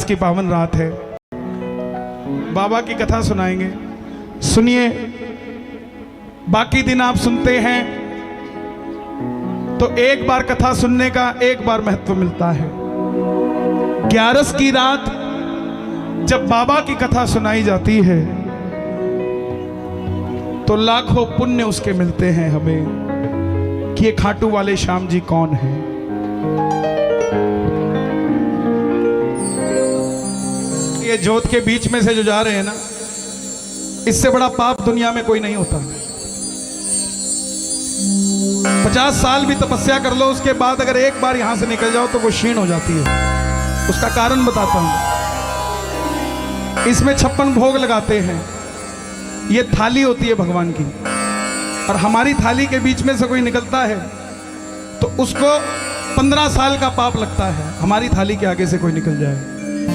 की पावन रात है, बाबा की कथा सुनाएंगे। सुनिए, बाकी दिन आप सुनते हैं तो एक बार कथा सुनने का एक बार महत्व मिलता है। 11 की रात जब बाबा की कथा सुनाई जाती है तो लाखों पुण्य उसके मिलते हैं हमें कि ये खाटू वाले श्याम जी कौन है। ये जोत के बीच में से जो जा रहे हैं ना, इससे बड़ा पाप दुनिया में कोई नहीं होता। 50 साल भी तपस्या कर लो, उसके बाद अगर एक बार यहां से निकल जाओ तो वो क्षीण हो जाती है। उसका कारण बताता हूं। इसमें 56 भोग लगाते हैं। ये थाली होती है भगवान की, और हमारी थाली के बीच में से कोई निकलता है तो उसको 15 साल का पाप लगता है। हमारी थाली के आगे से कोई निकल जाए,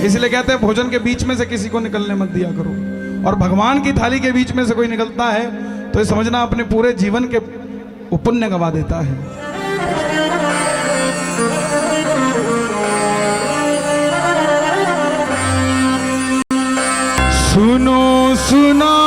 इसलिए कहते हैं भोजन के बीच में से किसी को निकलने मत दिया करो। और भगवान की थाली के बीच में से कोई निकलता है तो ये समझना अपने पूरे जीवन के पुण्य गवा देता है। सुनो सुनो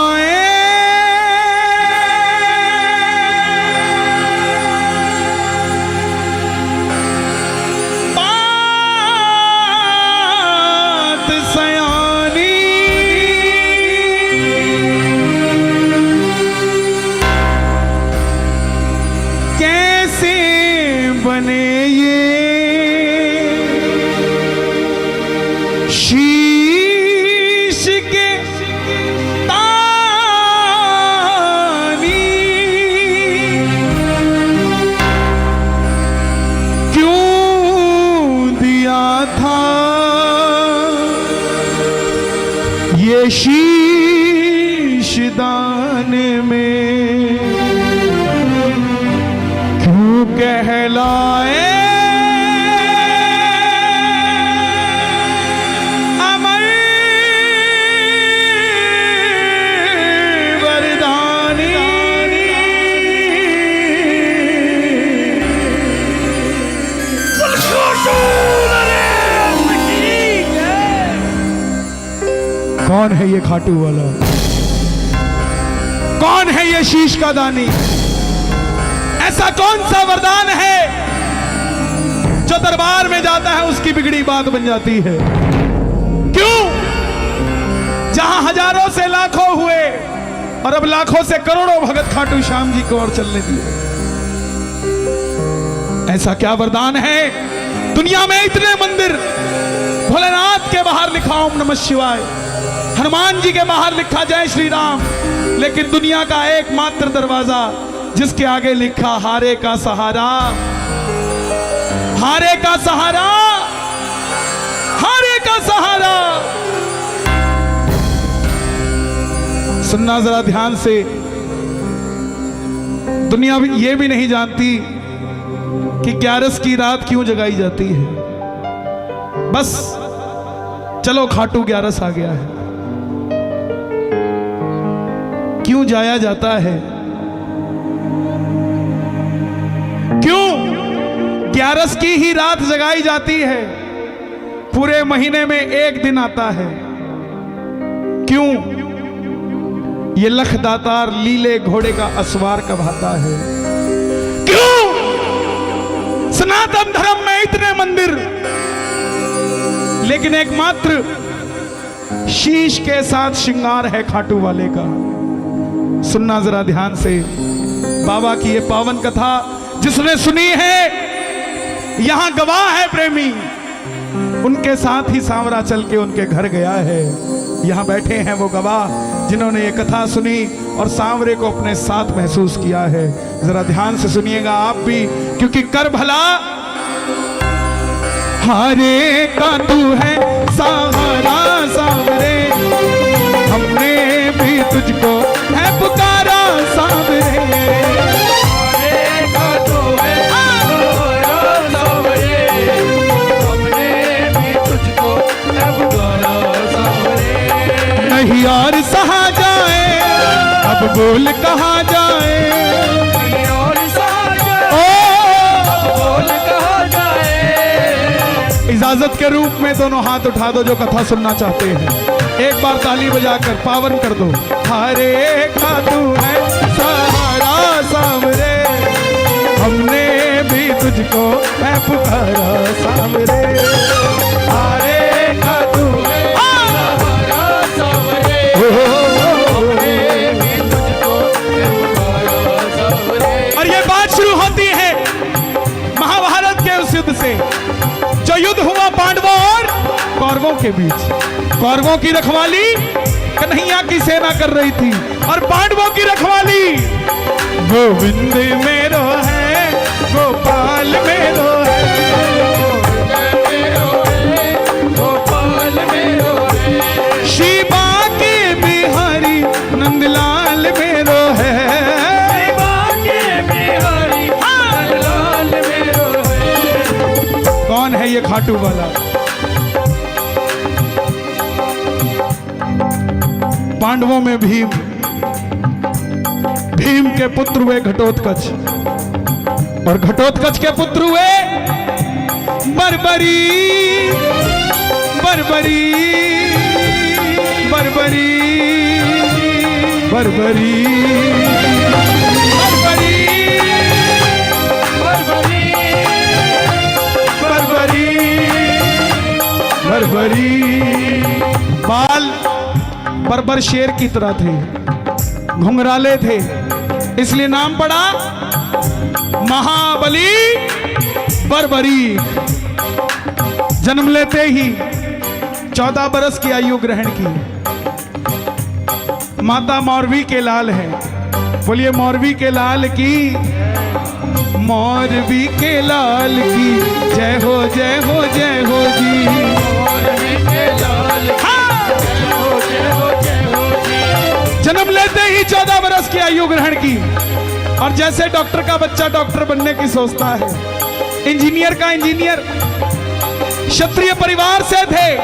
बने ये शीश के तानी, क्यों दिया था ये शीश दान में, क्यों कहलाए अमर वरदानी। कौन है ये खाटू वाला? कौन है ये शीश का दानी? ऐसा कौन सा वरदान है जो दरबार में जाता है उसकी बिगड़ी बात बन जाती है? क्यों? जहां हजारों से लाखों हुए और अब लाखों से करोड़ों भगत खाटू श्याम जी को और चलने दिए। ऐसा क्या वरदान है? दुनिया में इतने मंदिर, भोलेनाथ के बाहर लिखा ओम नमः शिवाय, हनुमान जी के बाहर लिखा जय श्री राम, लेकिन दुनिया का एकमात्र दरवाजा जिसके आगे लिखा हारे का सहारा, हारे का सहारा, हारे का सहारा। सुनना जरा ध्यान से, दुनिया भी ये भी नहीं जानती कि 11 की रात क्यों जगाई जाती है। बस चलो खाटू 11 आ गया है, क्यों जाया जाता है? क्यों 11 की ही रात जगाई जाती है? पूरे महीने में एक दिन आता है। क्यों? ये लखदातार लीले घोड़े का असवार कभाता है। क्यों? सनातन धर्म में इतने मंदिर, लेकिन एकमात्र शीश के साथ श्रृंगार है खाटू वाले का। सुनना जरा ध्यान से, बाबा की ये पावन कथा जिसने सुनी है, यहां गवाह है प्रेमी, उनके साथ ही सांवरा चल के उनके घर गया है। यहां बैठे हैं वो गवाह जिन्होंने ये कथा सुनी और सांवरे को अपने साथ महसूस किया है। जरा ध्यान से सुनिएगा आप भी, क्योंकि कर भला हारे का तू है सहारा सांवरे, हमने भी तुझको है पुकारा सांवरे। नहीं और सहा जाए, अब बोल कहा जाए, इजाजत के रूप में दोनों हाथ उठा दो जो कथा सुनना चाहते हैं। एक बार ताली बजाकर पावन कर दो। हरे का तू है सहारा सावरे, हमने भी तुझको है पुकारा सावरे। हरे का तू है सहारा सावरे, हमने भी तुझको है पुकारा सावरे। और ये बात शुरू होती है महाभारत के उस युद्ध से जो युद्ध हुआ पांडवों और कौरवों के बीच। कौरवों की रखवाली कन्हैया की सेना कर रही थी और पांडवों की रखवाली गोविंद मेरो है, गोपाल मेरो है, गोपाल मेरो है, शिवा के बिहारी नंदलाल मेरो है, शिवा के बिहारी नंदलाल मेरो है। कौन है ये खाटू वाला? पांडवों में भीम, भीम के पुत्र हुए घटोत्कच और घटोत्कच के पुत्र हुए बर्बरी, बर्बरी, बर्बरी, बर्बरी, बर्बरी, बर्बरी, बर्बरी। बाल बर्बर शेर की तरह थे, घुंघराले थे, इसलिए नाम पड़ा महाबली बर्बरी। जन्म लेते ही 14 बरस की आयु ग्रहण की। माता मौरवी के लाल है, बोलिए मौरवी के लाल की, मौरवी के लाल की जय हो, जय हो, जय हो जी। मौरवी के लाल की जय हो, जय हो, जय हो जी। जन्म लेते ही 14 बरस की आयु ग्रहण की और जैसे डॉक्टर का बच्चा डॉक्टर बनने की सोचता है, इंजीनियर का इंजीनियर, क्षत्रिय परिवार से थे,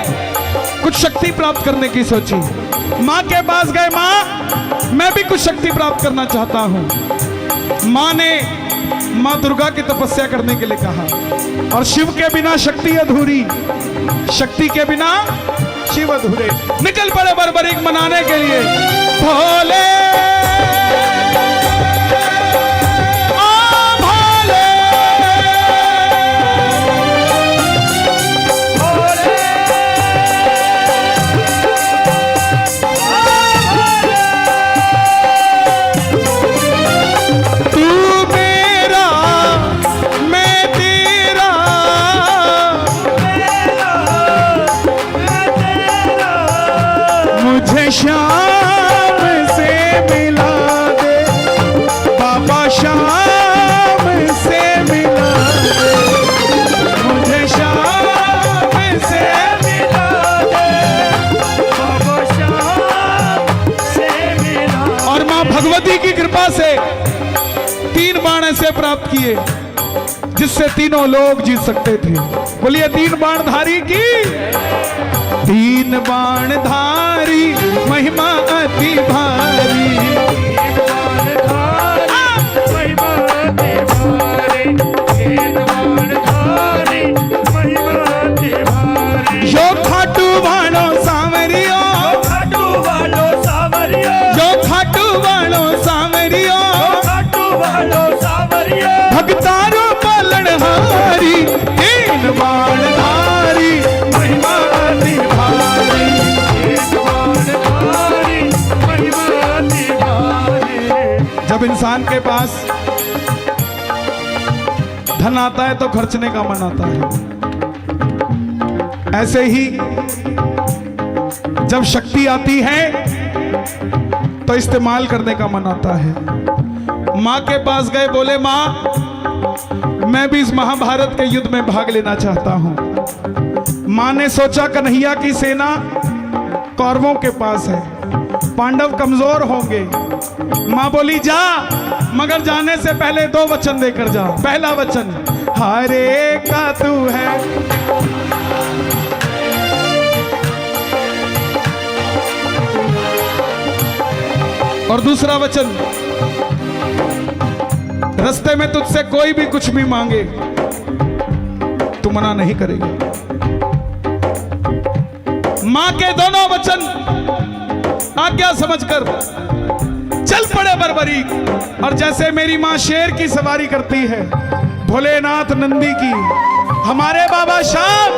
कुछ शक्ति प्राप्त करने की सोची। माँ के पास गए, माँ मैं भी कुछ शक्ति प्राप्त करना चाहता हूँ। माँ ने माँ दुर्गा की तपस्या करने के लिए कहा और शिव के बिना शक्ति अधूरी, शक्ति के बिना शिव अधूरे। निकल पड़े बर्बरीक मनाने के लिए। भोले शाम से मिला दे बाबा, शाम से मिला दे मुझे, शाम से मिला दे बाबा, शाम से मिला। और मां भगवती की कृपा से 3 बाण ऐसे प्राप्त किए जिससे तीनों लोग जीत सकते थे। बोलिए 3 बाणधारी की, 3 बाणधारी महिमा अति भारी, 3 बाणधारी महिमा अति भारी, 3 बाणधारी महिमा अति भारी। यो खाटू वालो सांवरियो, खाटू वालो सांवरियो, यो खाटू वालो सांवरियो, खाटू वालो सांवरियो, भक्तारो पालनहारी, 3 बाणधारी महिमा अति भारी, 3 बाणधारी महिमा अति भारी। जब इंसान के पास धन आता है तो खर्चने का मन आता है, ऐसे ही जब शक्ति आती है तो इस्तेमाल करने का मन आता है। माँ के पास गए, बोले माँ मैं भी इस महाभारत के युद्ध में भाग लेना चाहता हूं। माँ ने सोचा कन्हैया की सेना कौरवों के पास है, पांडव कमजोर होंगे। माँ बोली जा, मगर जाने से पहले 2 वचन देकर जा। पहला वचन हरे का तू है, और दूसरा वचन रास्ते में तुझसे कोई भी कुछ भी मांगे तू मना नहीं करेगा। मां के दोनों वचन आज्ञा समझकर चल पड़े बर्बरीक। और जैसे मेरी मां शेर की सवारी करती है, भोलेनाथ नंदी की, हमारे बाबा श्याम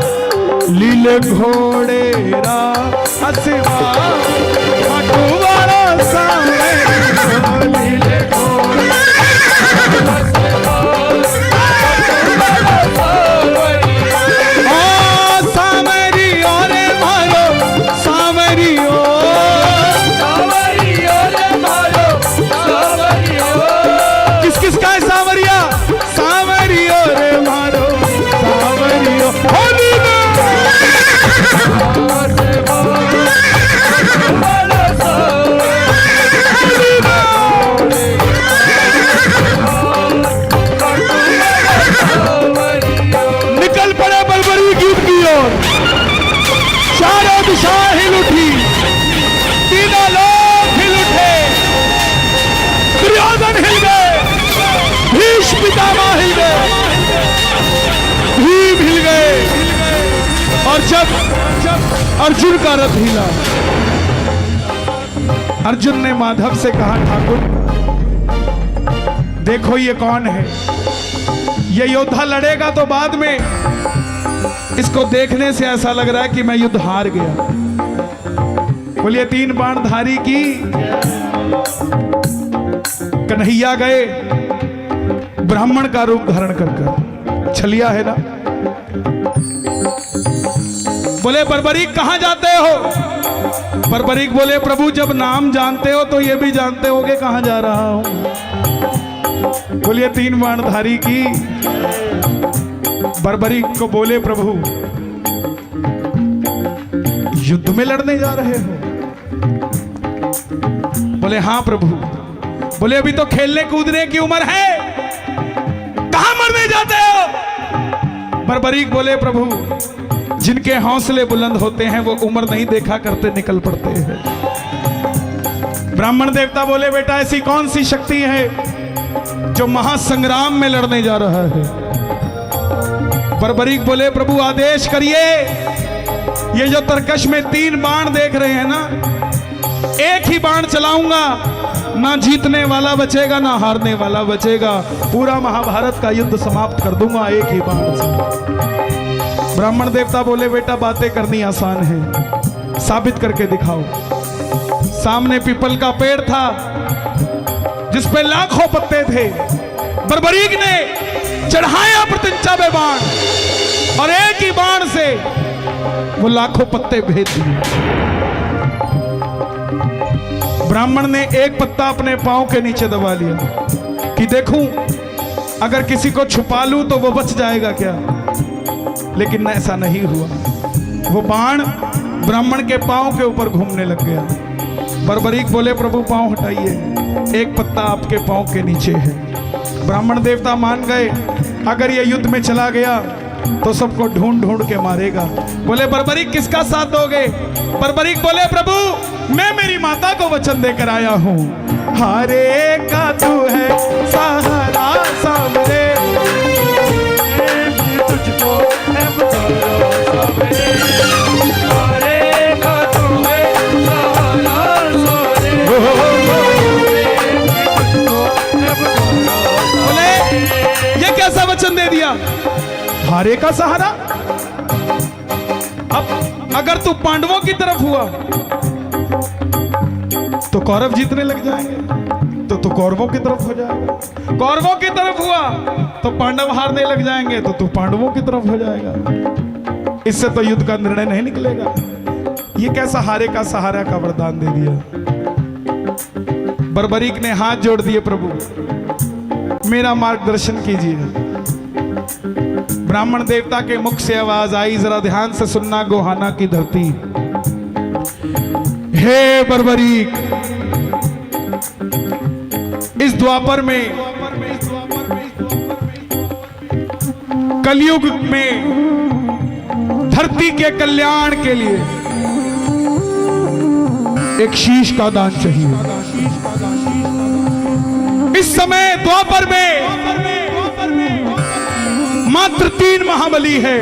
लीले घोड़े असवा खाटू वाला सामने लीले घोड़े हिल उठी, तीनों लोग हिल उठे, दुर्योधन हिल गए, भीष्म पितामह हिल गए, भीम हिल गए। और जब अर्जुन का रथ हिला, अर्जुन ने माधव से कहा, ठाकुर देखो ये कौन है? ये योद्धा लड़ेगा तो बाद में, इसको देखने से ऐसा लग रहा है कि मैं युद्ध हार गया। बोलिए तीन बाणधारी की कन्हैया गए ब्राह्मण का रूप धारण कर। छलिया है ना। बोले बर्बरीक कहां जाते हो? बर्बरीक बोले प्रभु जब नाम जानते हो तो ये भी जानते होगे कहां जा रहा हूं। बोलिए तीन बाणधारी की बर्बरीक को बोले प्रभु युद्ध में लड़ने जा रहे हो? बोले हाँ प्रभु। बोले अभी तो खेलने कूदने की उम्र है, कहां मरने जाते हो? बर्बरीक बोले प्रभु जिनके हौसले बुलंद होते हैं वो उम्र नहीं देखा करते, निकल पड़ते हैं। ब्राह्मण देवता बोले बेटा ऐसी कौन सी शक्ति है जो महासंग्राम में लड़ने जा रहा है? बर्बरीक बोले प्रभु आदेश करिए, ये जो तरकश में तीन बाण देख रहे हैं ना, एक ही बाण चलाऊंगा, ना जीतने वाला बचेगा ना हारने वाला बचेगा, पूरा महाभारत का युद्ध समाप्त कर दूंगा एक ही बाण से। ब्राह्मण देवता बोले बेटा बातें करनी आसान है, साबित करके दिखाओ। सामने पीपल का पेड़ था जिस पे लाखों पत्ते थे। बर्बरीक ने चढ़ाया प्रत्यंचा में बाण और एक ही बाण से वो लाखों पत्ते भेद दिए। ब्राह्मण ने एक पत्ता अपने पांव के नीचे दबा लिया कि देखूं अगर किसी को छुपा लूं तो वो बच जाएगा क्या, लेकिन ऐसा नहीं हुआ। वो बाण ब्राह्मण के पांव के ऊपर घूमने लग गया। बर्बरीक बोले प्रभु पांव हटाइए, एक पत्ता आपके पांव के नीचे है। ब्राह्मण देवता मान गए, अगर ये युद्ध में चला गया तो सबको ढूंढ ढूंढ के मारेगा। बोले बर्बरीक किसका साथ दोगे? बर्बरीक बोले प्रभु मैं मेरी माता को वचन देकर आया हूं, हारे का तू है सहारा सामने, तुझको है हारे का तू है सहारा सामने। बोले ये कैसा वचन दे दिया, हारे का सहारा? अब अगर तू पांडवों की तरफ हुआ तो कौरव जीतने लग जाएंगे, तो तू कौरवों की तरफ हो जाएगा। कौरवों की तरफ हुआ तो पांडव हारने लग जाएंगे, तो तू पांडवों की तरफ हो जाएगा। इससे तो युद्ध का निर्णय नहीं निकलेगा। ये कैसा हारे का सहारा का वरदान दे दिया। बर्बरीक ने हाथ जोड़ दिए, प्रभु मेरा मार्गदर्शन कीजिए। ब्राह्मण देवता के मुख से आवाज आई, जरा ध्यान से सुनना गोहाना की धरती। हे बर्बरीक, इस द्वापर में कलयुग में धरती के कल्याण के लिए एक शीश का दान चाहिए। इस समय द्वापर में मात्र 3 महाबली है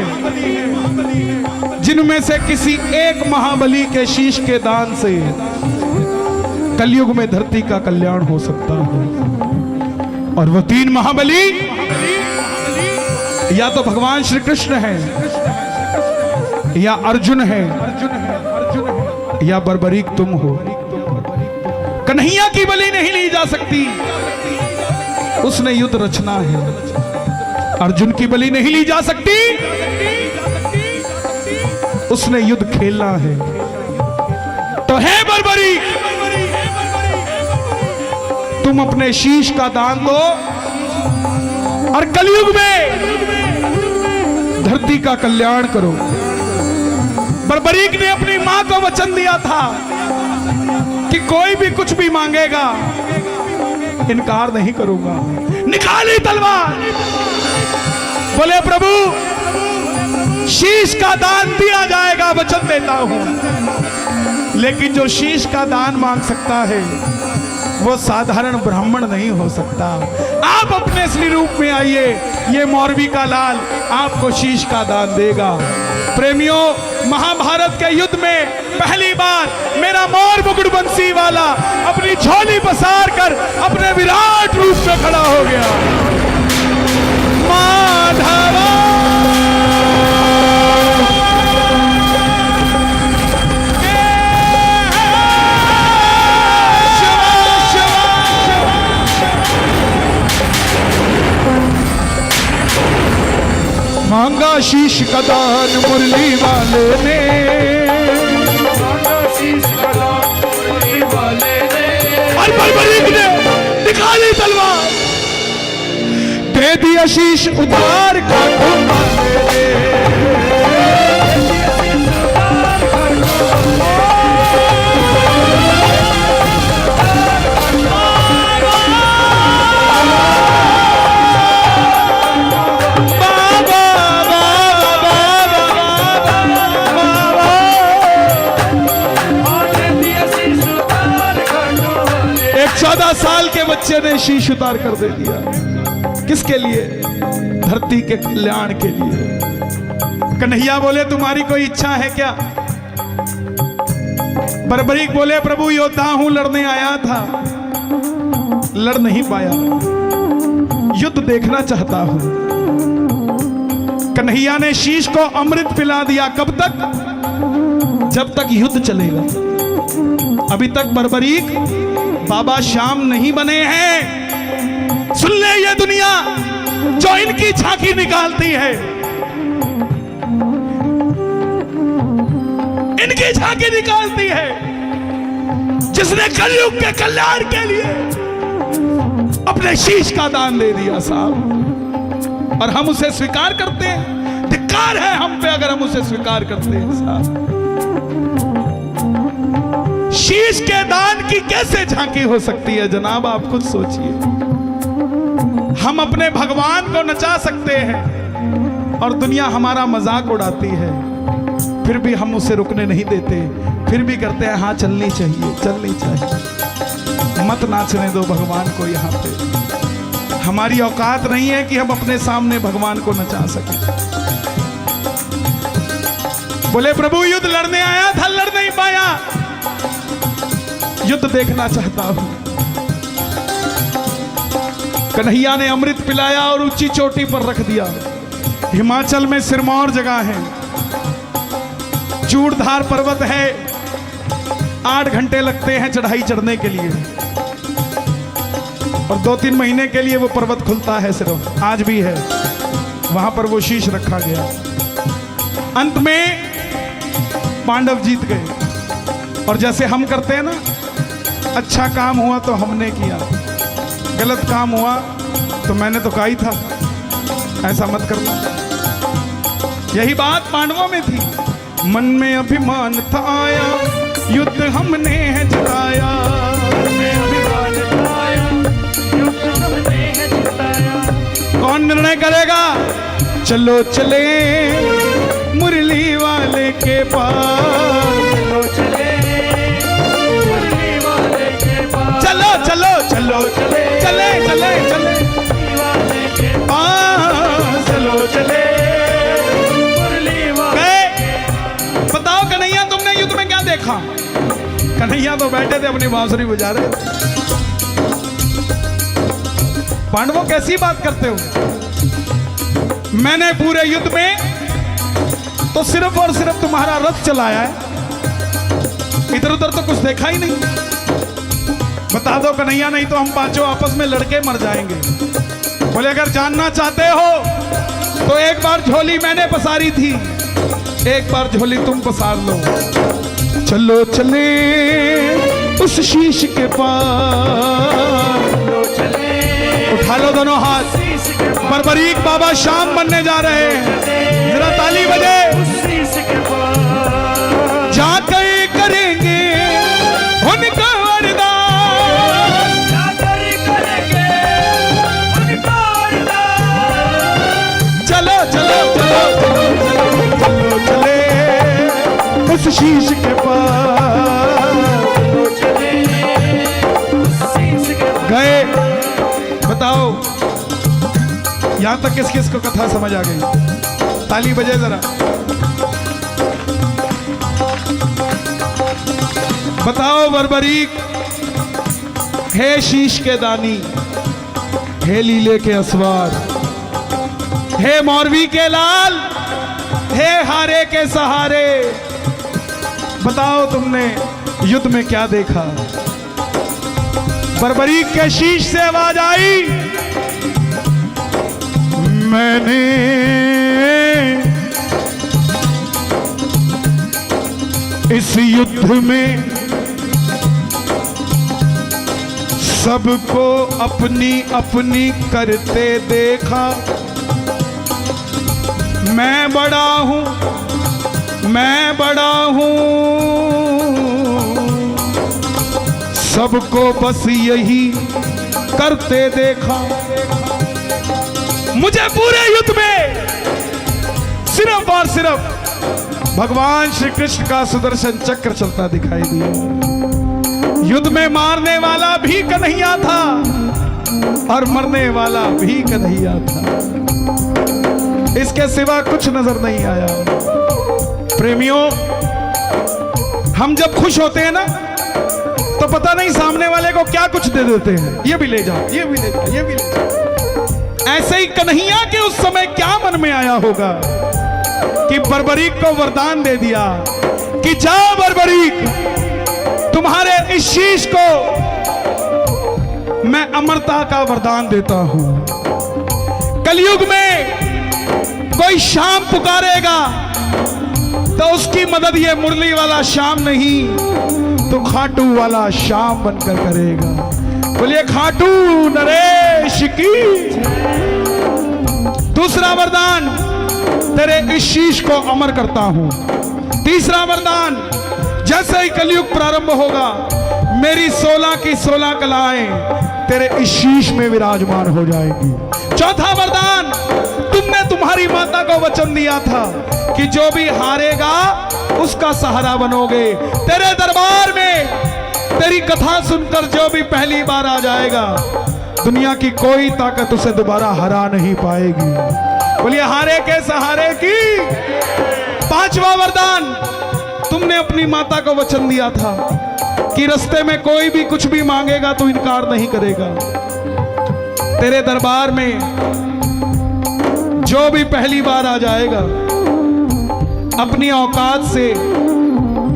जिनमें से किसी एक महाबली के शीश के दान से कलयुग में धरती का कल्याण हो सकता है। और वो 3 महाबली या तो भगवान श्री कृष्ण है, या अर्जुन है, या बर्बरीक तुम हो। कन्हैया की बलि नहीं ली जा सकती, उसने युद्ध रचना है। अर्जुन की बलि नहीं ली जा सकती, उसने युद्ध खेलना है। तो है बर्बरीक, तुम अपने शीश का दान दो और कलयुग में धरती का कल्याण करो। बर्बरीक ने अपनी मां को वचन दिया था कि कोई भी कुछ भी मांगेगा इनकार नहीं करूंगा। निकाली तलवार, बोले प्रभु शीश का दान दिया जाएगा, वचन देता हूं। लेकिन जो शीश का दान मांग सकता है वो साधारण ब्राह्मण नहीं हो सकता। आप अपने असली रूप में आइए, ये मौरवी का लाल आपको शीश का दान देगा। प्रेमियों, महाभारत के युद्ध में पहली बार मेरा मोर मुकुट बंसी वाला अपनी झोली पसार कर अपने विराट रूप में खड़ा हो गया। माधवा मांगा शीश का दान मुरली वाले ने, मांगा शीश का दान मुरली वाले ने, और बर्बरीक ने निकाली तलवार, दे दिया शीश उतार खाटू वाले ने। एक 14 साल के बच्चे ने शीश उतार कर दे दिया। किसके लिए? धरती के कल्याण के लिए। कन्हैया बोले तुम्हारी कोई इच्छा है क्या? बर्बरीक बोले प्रभु योद्धा हूं, लड़ने आया था, लड़ नहीं पाया, युद्ध देखना चाहता हूं। कन्हैया ने शीश को अमृत पिला दिया। कब तक? जब तक युद्ध चलेगा। अभी तक बर्बरीक बाबा श्याम नहीं बने हैं। सुन ले ये दुनिया जो इनकी झांकी निकालती है, इनकी झांकी निकालती है, जिसने कलयुग के कल्याण के लिए अपने शीश का दान दे दिया साहब। और हम उसे स्वीकार करते हैं। धिक्कार है हम पे अगर हम उसे स्वीकार करते हैं साहब। शीश के दान की कैसे झांकी हो सकती है जनाब, आप खुद सोचिए। हम अपने भगवान को नचा सकते हैं और दुनिया हमारा मजाक उड़ाती है, फिर भी हम उसे रुकने नहीं देते, फिर भी करते हैं हाँ चलनी चाहिए, चलनी चाहिए। मत नाचने दो भगवान को यहाँ पे। हमारी औकात नहीं है कि हम अपने सामने भगवान को नचा सकें। बोले प्रभु युद्ध लड़ने आया था, लड़ नहीं पाया, युद्ध देखना चाहता हूं। कन्हैया ने अमृत पिलाया और ऊंची चोटी पर रख दिया। हिमाचल में सिरमौर जगह है, चूड़धार पर्वत है, 8 घंटे लगते हैं चढ़ाई चढ़ने के लिए, और 2-3 महीने के लिए वो पर्वत खुलता है सिर्फ। आज भी है वहां पर वो शीश रखा गया। अंत में पांडव जीत गए। और जैसे हम करते हैं ना, अच्छा काम हुआ तो हमने किया, गलत काम हुआ तो मैंने तो कहा ही था, ऐसा मत करना। यही बात पांडवों में थी। मन में अभिमान था आया, युद्ध हमने है जिताया, कौन निर्णय करेगा? चलो चले मुरली वाले के पास, चलो चले मुरली वाले के पास, चलो चलो चलो चले चले चले चले चलो चले मुरली वाले। देखा। कन्हैया तो बैठे थे अपनी बांसुरी बजा रहे थे। पांडवों कैसी बात करते हो? मैंने पूरे युद्ध में तो सिर्फ और सिर्फ तुम्हारा रथ चलाया है, इधर उधर तो कुछ देखा ही नहीं। बता दो कन्हैया, नहीं तो हम पांचों आपस में लड़के मर जाएंगे। बोले अगर जानना चाहते हो तो एक बार झोली मैंने पसारी थी, एक बार झोली तुम पसार लो। चलो चले उस शीश के पास, उठा लो दोनों हाथ। बर्बरीक बाबा शाम बनने जा रहे हैं, जरा ताली बजे। जाकर करेंगे उनका वरदान, चलो चलो चलो चलो चलो चले उस शीश के पास। गए। बताओ यहां तक किस किस को कथा समझ आ गई? ताली बजे जरा। बताओ बर्बरीक, हे शीश के दानी, हे लीले के असवार, हे मौरवी के लाल, हे हारे के सहारे, बताओ तुमने युद्ध में क्या देखा? बर्बरीक के शीश से आवाज आई, मैंने इस युद्ध में सबको अपनी अपनी करते देखा। मैं बड़ा हूं, मैं बड़ा हूं, सबको बस यही करते देखा। मुझे पूरे युद्ध में सिर्फ और सिर्फ भगवान श्री कृष्ण का सुदर्शन चक्र चलता दिखाई दिया। युद्ध में मारने वाला भी कन्हैया था और मरने वाला भी कन्हैया था, इसके सिवा कुछ नजर नहीं आया। प्रेमियों, हम जब खुश होते हैं ना तो पता नहीं सामने वाले को क्या कुछ दे देते हैं। ये भी ले जाओ, ये भी ले जाओ, ये भी ले जाओ। ऐसे ही कन्हैया के उस समय क्या मन में आया होगा कि बर्बरीक को वरदान दे दिया कि जाओ बर्बरीक, तुम्हारे इस शीश को मैं अमरता का वरदान देता हूं। कलयुग में कोई शाम पुकारेगा तो उसकी मदद ये मुरली वाला शाम नहीं तो खाटू वाला शाम बनकर करेगा। बोलिए खाटू नरेश की। दूसरा वरदान, तेरे इस शीश को अमर करता हूं। तीसरा वरदान, जैसे ही कलयुग प्रारंभ होगा मेरी 16 की 16 कलाएं तेरे इस शीश में विराजमान हो जाएगी। चौथा वरदान, तुमने तुम्हारी माता को वचन दिया था कि जो भी हारेगा उसका सहारा बनोगे। तेरे दरबार में तेरी कथा सुनकर जो भी पहली बार आ जाएगा दुनिया की कोई ताकत उसे दोबारा हरा नहीं पाएगी। बोलिए हारे के सहारे की। पांचवा वरदान, तुमने अपनी माता को वचन दिया था कि रास्ते में कोई भी कुछ भी मांगेगा तो इनकार नहीं करेगा। तेरे दरबार में जो भी पहली बार आ जाएगा अपनी औकात से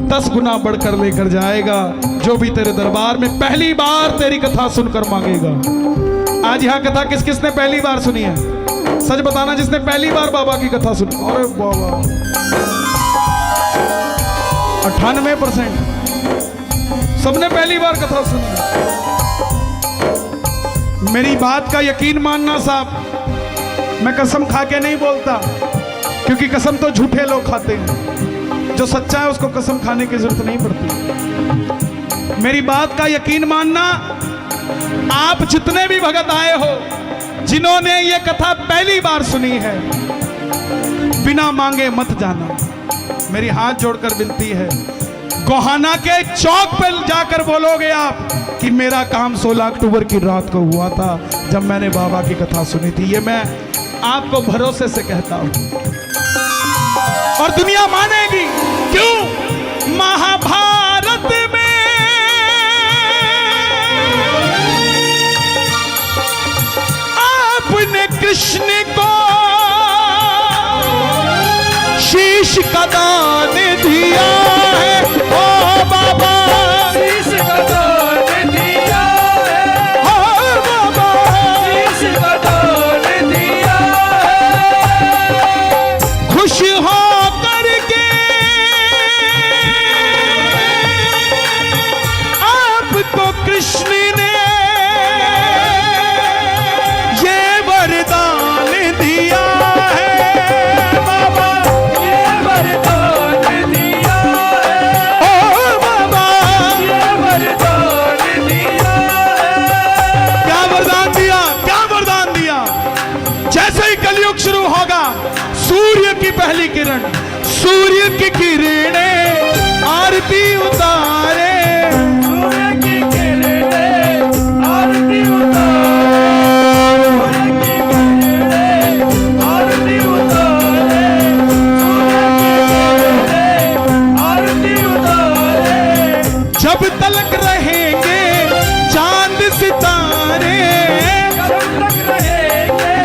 10 गुना बढ़कर लेकर जाएगा। जो भी तेरे दरबार में पहली बार तेरी कथा सुनकर मांगेगा। आज यहां कथा किस किसने पहली बार सुनी है? सच बताना जिसने पहली बार बाबा की कथा सुनी। अरे बाबा 98% सबने पहली बार कथा सुनी। मेरी बात का यकीन मानना साहब, मैं कसम खा के नहीं बोलता क्योंकि कसम तो झूठे लोग खाते हैं। जो सच्चा है उसको कसम खाने की जरूरत नहीं पड़ती। मेरी बात का यकीन मानना, आप जितने भी भगत आए हो जिन्होंने ये कथा पहली बार सुनी है, बिना मांगे मत जाना। मेरी हाथ जोड़कर विनती है, गोहाना के चौक पर जाकर बोलोगे आप कि मेरा काम 16 अक्टूबर की रात को हुआ था जब मैंने बाबा की कथा सुनी थी। ये मैं आपको भरोसे से कहता हूं और दुनिया मानेगी। क्यों? महाभारत तलक रहेंगे चांद सितारे, जब तक रहेंगे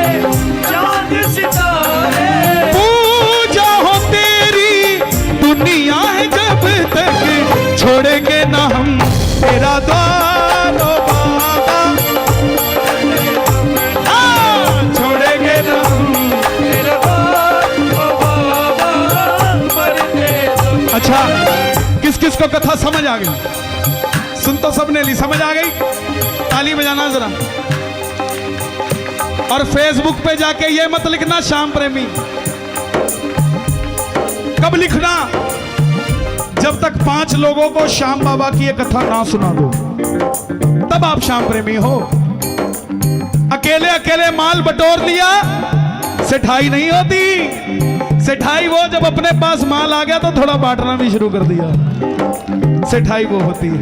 चांद सितारे। पूजा हो तेरी दुनिया है जब तक, छोड़ेंगे ना हम तेरा द्वार ओ बाबा, छोड़ेंगे ना हम। अच्छा, किस किस को कथा समझ आ गई? सुन तो सबने ली, समझ आ गई? ताली बजाना जरा। और फेसबुक पे जाके ये मत लिखना श्याम प्रेमी। कब लिखना? जब तक 5 लोगों को श्याम बाबा की ये कथा ना सुना दो, तब आप श्याम प्रेमी हो। अकेले अकेले माल बटोर लिया, सेठाई नहीं होती। सेठाई वो जब अपने पास माल आ गया तो थोड़ा बांटना भी शुरू कर दिया, सेठाई वो होती है।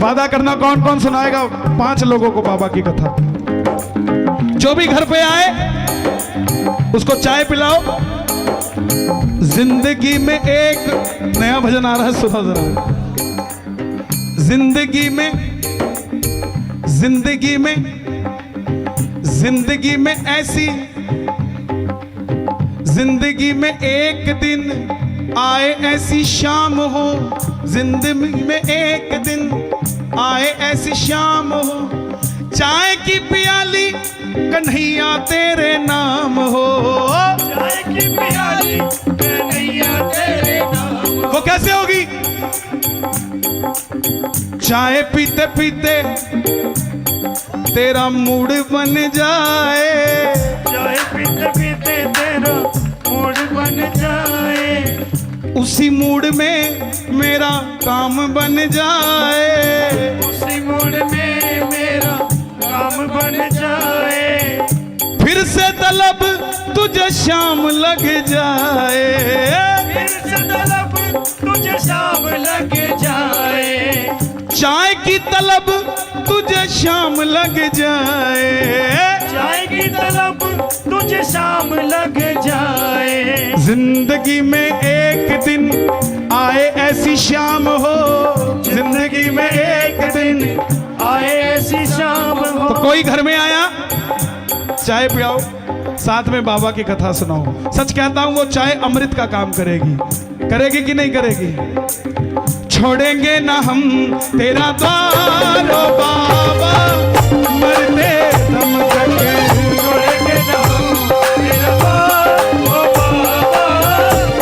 वादा करना कौन कौन सुनाएगा 5 लोगों को बाबा की कथा। जो भी घर पे आए उसको चाय पिलाओ। जिंदगी में एक नया भजन आ रहा है, सुनो जरा। जिंदगी में ऐसी, जिंदगी में एक दिन आए ऐसी शाम हो, जिंदगी में एक दिन आए ऐसी शाम हो, चाय की प्याली कन्हैया तेरे नाम हो। चाय की प्याली कन्हैया तेरे नाम। वो कैसे होगी? चाय पीते पीते तेरा मूड बन जाए, चाय पीते पीते तेरा मूड बन जाए, उसी मूड में मेरा काम बन जाए, उसी मूड में मेरा काम बन जाए। फिर से तलब तुझे शाम लग जाए, फिर से तलब तुझे शाम लग जाए, चाय की तलब तुझे शाम लग जाए, चाय की तलब तुझे शाम लग जाए। जिंदगी में एक दिन आए ऐसी शाम हो, जिंदगी में एक दिन आए ऐसी शाम हो। तो कोई घर में आया, चाय पिलाओ, साथ में बाबा की कथा सुनाओ। सच कहता हूं वो चाय अमृत का काम करेगी। करेगी कि नहीं करेगी? छोड़ेंगे ना हम तेरा द्वार ओ बाबा, मरते दम तक। छोड़ेंगे ना हम तेरा द्वार ओ बाबा,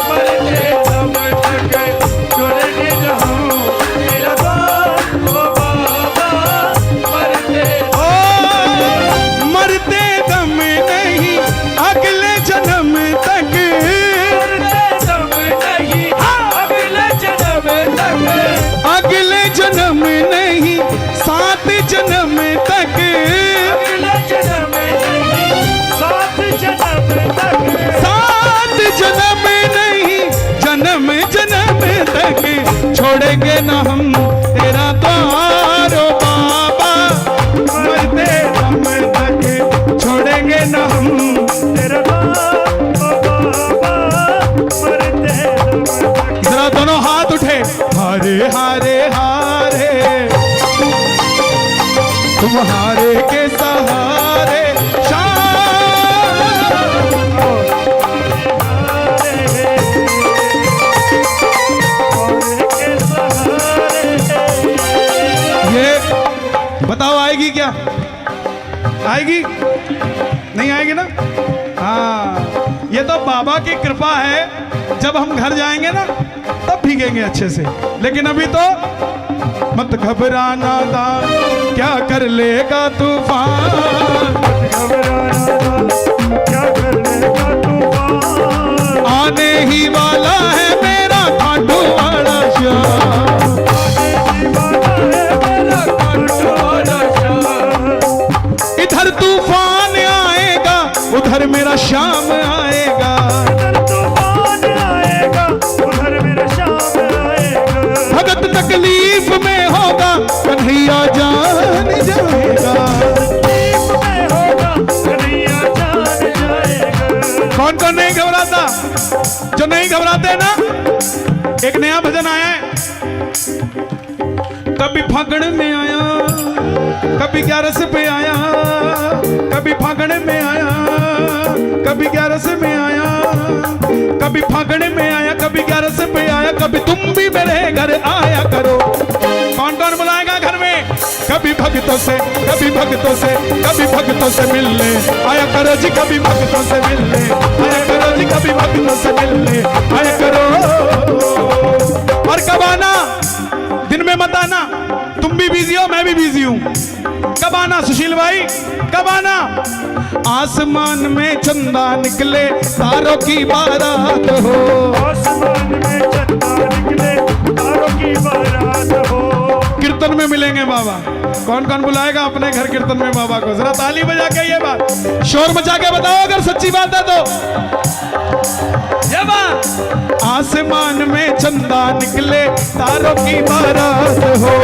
मरते दम तक। छोड़ेंगे ना हम तेरा द्वार ओ बाबा, मरते मरते दम नहीं अगले जन्म तक, अगले जन्म नहीं 7 जन्म तक, अगले जन्म नहीं 7 जन्म तक, 7 जन्म नहीं जन्म जन्म तक। छोड़ेंगे ना हम तेरा द्वार ओ बाबा, मरते दम तक। छोड़ेंगे ना हम तेरा द्वार ओ बाबा, मरते दम तक। जरा दोनों हाथ उठे। हारे हारे हारे तुम्हारे के सहारे ये बताओ आएगी क्या? आएगी? नहीं आएगी ना? हाँ, ये तो बाबा की कृपा है। जब हम घर जाएंगे ना तब भीगेंगे अच्छे से, लेकिन अभी तो मत घबराना दान, क्या कर लेगा तूफान, क्या कर लेगा तूफान। आने ही वाला है मेरा खाटू वाला श्याम, इधर तूफान आएगा उधर मेरा श्याम आएगा, तूफान आएगा उधर मेरा श्याम आएगा। भगत तकलीफ में होगा कन्हैया जान जाएगा। में होगा कन्हैया जान जाएगा। कौन कौन नहीं घबराता? जो नहीं घबराते ना, एक नया भजन आया है, कभी फागण में आया, कभी 11 पे आया, कभी फागण में आया, कभी 11 में आया, कभी फागण में आया, कभी 11 पे आया, कभी तुम भी मेरे घर आया करो। कौन कौन बुलाएगा घर में? कभी भक्तों से, कभी भक्तों से, कभी भक्तों से मिलने आया करो जी, कभी भक्तों से मिलने आया करो जी, कभी भक्तों से मिलने आया करो। और कब आना? दिन में मत आना, तुम भी बिजी हो, मैं भी बिजी हूं। कब आना सुशील भाई, कब आना? आसमान में चंदा निकले, तारों की बारात हो। आसमान में चंदा निकले, तारों की बारात हो। कीर्तन में मिलेंगे बाबा। कौन कौन बुलाएगा अपने घर कीर्तन में बाबा को? जरा ताली बजा के ये बात, शोर मचा के बताओ अगर सच्ची बात है तो। ये बात, आसमान में चंदा निकले, तारों की बारात हो।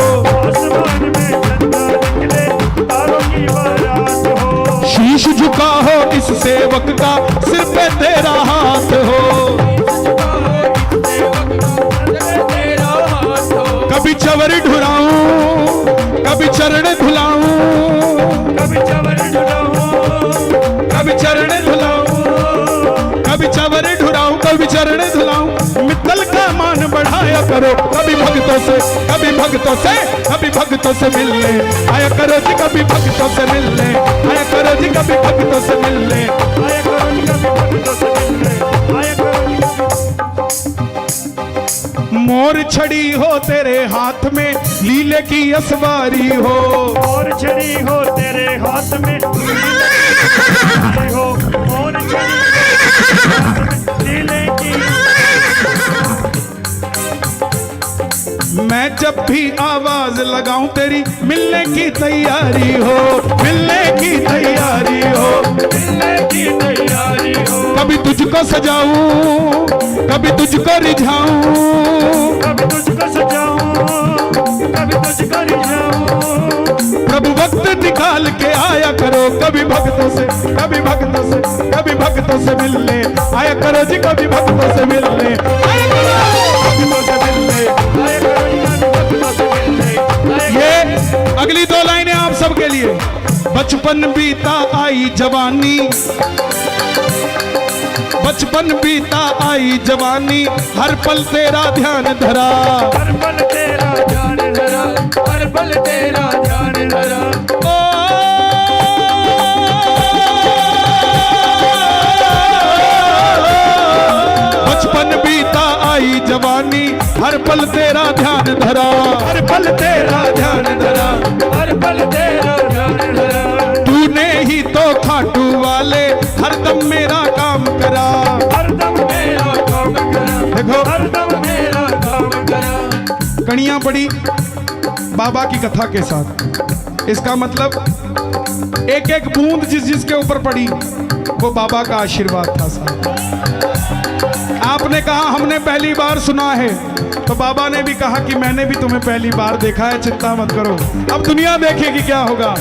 आसमान में चंदा निकले, तारों की बारात हो। शीश झुका हो इस सेवक का, सिर पे तेरा हाथ हो। कभी चवर ढुराऊं, कभी चरण धुलाऊं, कभी चवर ढुलाऊं, कभी चरण धुलाऊं, कभी चवर ढुराऊं, कभी चरण धुलाऊं। मित्तल का मान बढ़ाया करो, कभी भक्तों से, कभी भक्तों से, कभी भक्तों से मिलने आया करो जी, कभी भक्तों से मिलने आया करो जी, कभी भक्तों से मिलने आया करो जी, कभी भक्तों से मिलने आया करो जी। मोर छड़ी हो तेरे हाथ में, लीले की असवारी हो। और छड़ी हो तेरे हाथ में, हो और छड़ी लीले की। मैं जब भी आवाज लगाऊं तेरी, मिलने की तैयारी हो, मिलने की तैयारी हो, मिलने की तैयारी हो। कभी तुझको सजाऊं, कभी तुझको रिझाऊं, कभी तुझको सजाऊं, कभी तुझको रिझाऊं। प्रभु वक्त निकाल के आया करो, कभी भक्तों से, कभी भक्तों से, कभी भक्तों से मिलने आया करो जी, कभी भक्तों से मिलने आया करो, भक्तों से मिलने आया करो जी, कभी भक्तों से मिलने आया। ये अगली 2 लाइनें आप सबके लिए। बचपन बीता आई जवानी, बचपन बीता आई जवानी, हर पल तेरा ध्यान धरा। हर पल तेरा ध्यान धरा, हर पल तेरा ध्यान धरा। ओ बचपन बीता आई जवानी, हर पल तेरा ध्यान धरा, हर पल तेरा ध्यान धरा, हर पल तेरा ध्यान धरा। तूने ही तो खाटू वाले हरदम मेरा काम करा। हरदम मेरा काम करा, देखो हरदम मेरा काम करा। कड़ियां पड़ी बाबा की कथा के साथ, इसका मतलब एक एक बूंद जिस जिसके ऊपर पड़ी वो बाबा का आशीर्वाद था साहब। आपने कहा हमने पहली बार सुना है, तो बाबा ने भी कहा कि मैंने भी तुम्हें पहली बार देखा है, चिंता मत करो, अब दुनिया देखेगी क्या होगा।